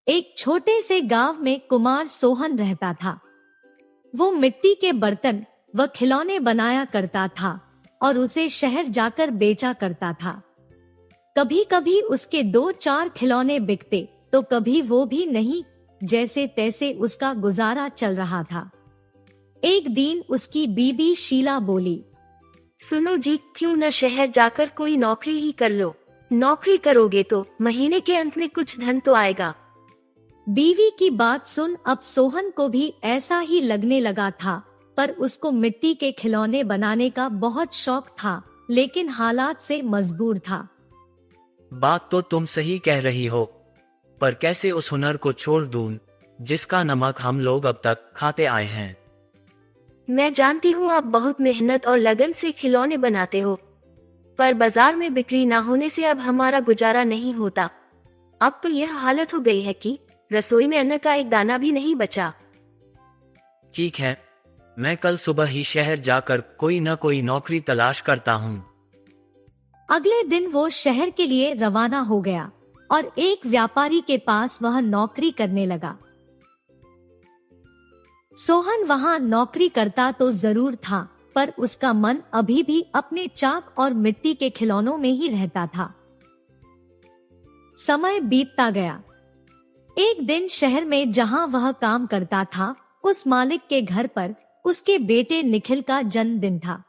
एक छोटे से गांव में कुमार सोहन रहता था। वो मिट्टी के बर्तन व खिलौने बनाया करता था और उसे शहर जाकर बेचा करता था। कभी कभी उसके 2-4 खिलौने बिकते तो कभी वो भी नहीं, जैसे तैसे उसका गुजारा चल रहा था। एक दिन उसकी बीबी शीला बोली, सुनो जी, क्यों न शहर जाकर कोई नौकरी ही कर लो। नौकरी करोगे तो महीने के अंत में कुछ धन तो आएगा। बीवी की बात सुन अब सोहन को भी ऐसा ही लगने लगा था, पर उसको मिट्टी के खिलौने बनाने का बहुत शौक था, लेकिन हालात से मजबूर था। बात तो तुम सही कह रही हो, पर कैसे उस हुनर को छोड़ दूं जिसका नमक हम लोग अब तक खाते आए हैं। मैं जानती हूँ आप बहुत मेहनत और लगन से खिलौने बनाते हो, पर बाजार में बिक्री ना होने से अब हमारा गुजारा नहीं होता। अब तो यह हालत हो गई है कि रसोई में अन्न का एक दाना भी नहीं बचा। ठीक है, मैं कल सुबह ही शहर जाकर कोई न कोई नौकरी तलाश करता हूँ। अगले दिन वो शहर के लिए रवाना हो गया और एक व्यापारी के पास वह नौकरी करने लगा। सोहन वहाँ नौकरी करता तो जरूर था, पर उसका मन अभी भी अपने चाक और मिट्टी के खिलौनों में ही रहता था। समय बीतता गया। एक दिन शहर में जहाँ वह काम करता था, उस मालिक के घर पर उसके बेटे निखिल का जन्मदिन था।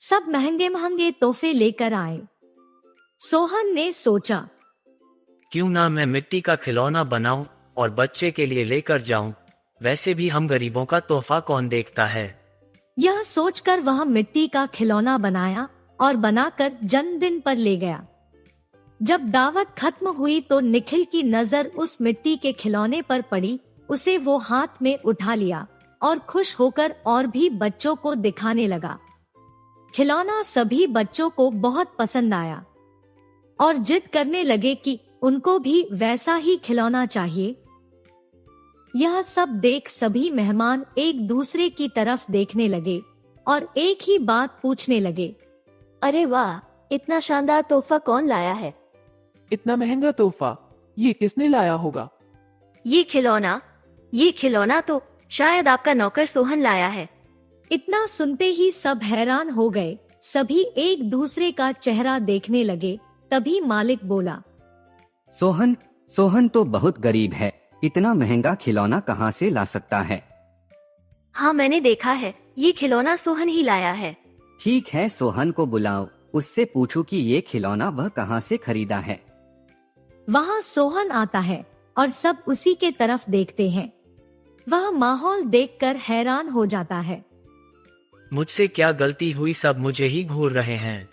सब महंगे महंगे तोहफे लेकर आए। सोहन ने सोचा, क्यों ना मैं मिट्टी का खिलौना बनाऊं और बच्चे के लिए लेकर जाऊं। वैसे भी हम गरीबों का तोहफा कौन देखता है। यह सोचकर वह मिट्टी का खिलौना बनाया और बनाकर जन्मदिन पर ले गया। जब दावत खत्म हुई तो निखिल की नजर उस मिट्टी के खिलौने पर पड़ी। उसे वो हाथ में उठा लिया और खुश होकर और भी बच्चों को दिखाने लगा। खिलौना सभी बच्चों को बहुत पसंद आया और जिद करने लगे कि उनको भी वैसा ही खिलौना चाहिए। यह सब देख सभी मेहमान एक दूसरे की तरफ देखने लगे और एक ही बात पूछने लगे, अरे वाह, इतना शानदार तोहफा कौन लाया है? इतना महंगा तोहफा ये किसने लाया होगा? ये खिलौना तो शायद आपका नौकर सोहन लाया है। इतना सुनते ही सब हैरान हो गए। सभी एक दूसरे का चेहरा देखने लगे। तभी मालिक बोला, सोहन तो बहुत गरीब है, इतना महंगा खिलौना कहाँ से ला सकता है? हाँ, मैंने देखा है, ये खिलौना सोहन ही लाया है। ठीक है, सोहन को बुलाओ, उससे पूछो कि ये खिलौना वह कहाँ से खरीदा है। वहाँ सोहन आता है और सब उसी के तरफ देखते हैं। वह माहौल देखकर हैरान हो जाता है। मुझसे क्या गलती हुई, सब मुझे ही घूर रहे हैं।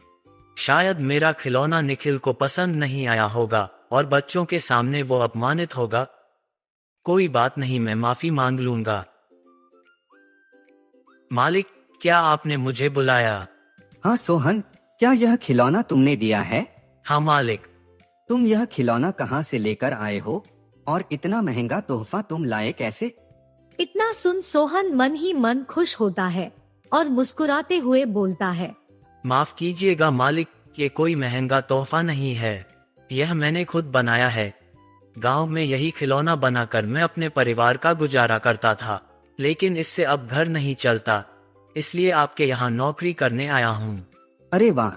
शायद मेरा खिलौना निखिल को पसंद नहीं आया होगा और बच्चों के सामने वो अपमानित होगा। कोई बात नहीं, मैं माफी मांग लूंगा। मालिक, क्या आपने मुझे बुलाया? हाँ सोहन, क्या यह खिलौना तुमने दिया है? हाँ मालिक। तुम यह खिलौना कहाँ से लेकर आए हो और इतना महंगा तोहफा तुम लाए कैसे? इतना सुन सोहन मन ही मन खुश होता है और मुस्कुराते हुए बोलता है, माफ कीजिएगा मालिक, ये कोई महंगा तोहफा नहीं है, यह मैंने खुद बनाया है। गांव में यही खिलौना बनाकर मैं अपने परिवार का गुजारा करता था, लेकिन इससे अब घर नहीं चलता, इसलिए आपके यहाँ नौकरी करने आया हूँ। अरे वाह,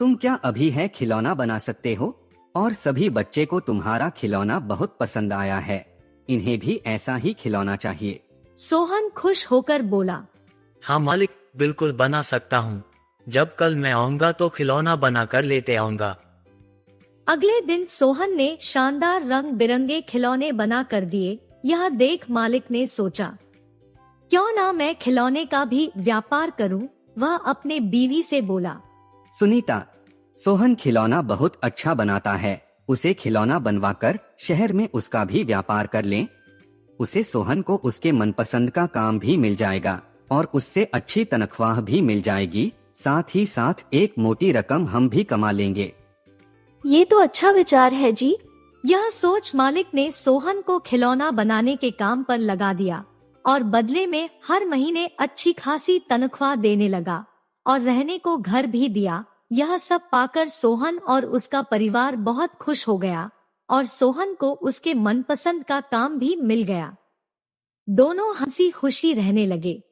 तुम क्या अभी है खिलौना बना सकते हो? और सभी बच्चे को तुम्हारा खिलौना बहुत पसंद आया है, इन्हें भी ऐसा ही खिलौना चाहिए। सोहन खुश होकर बोला, हाँ मालिक, बिल्कुल बना सकता हूँ। जब कल मैं आऊंगा तो खिलौना बना कर लेते आऊंगा। अगले दिन सोहन ने शानदार रंग बिरंगे खिलौने बना कर दिए। यह देख मालिक ने सोचा, क्यों ना मैं खिलौने का भी व्यापार करूं। वह अपने बीवी से बोला, सुनीता, सोहन खिलौना बहुत अच्छा बनाता है, उसे खिलौना बनवाकर शहर में उसका भी व्यापार कर लें। उसे सोहन को उसके मनपसंद का काम भी मिल जाएगा और उससे अच्छी तनख्वाह भी मिल जाएगी, साथ ही साथ एक मोटी रकम हम भी कमा लेंगे। ये तो अच्छा विचार है जी। यह सोच मालिक ने सोहन को खिलौना बनाने के काम पर लगा दिया और बदले में हर महीने अच्छी खासी तनख्वाह देने लगा और रहने को घर भी दिया। यह सब पाकर सोहन और उसका परिवार बहुत खुश हो गया और सोहन को उसके मनपसंद का काम भी मिल गया। दोनों हंसी खुशी रहने लगे।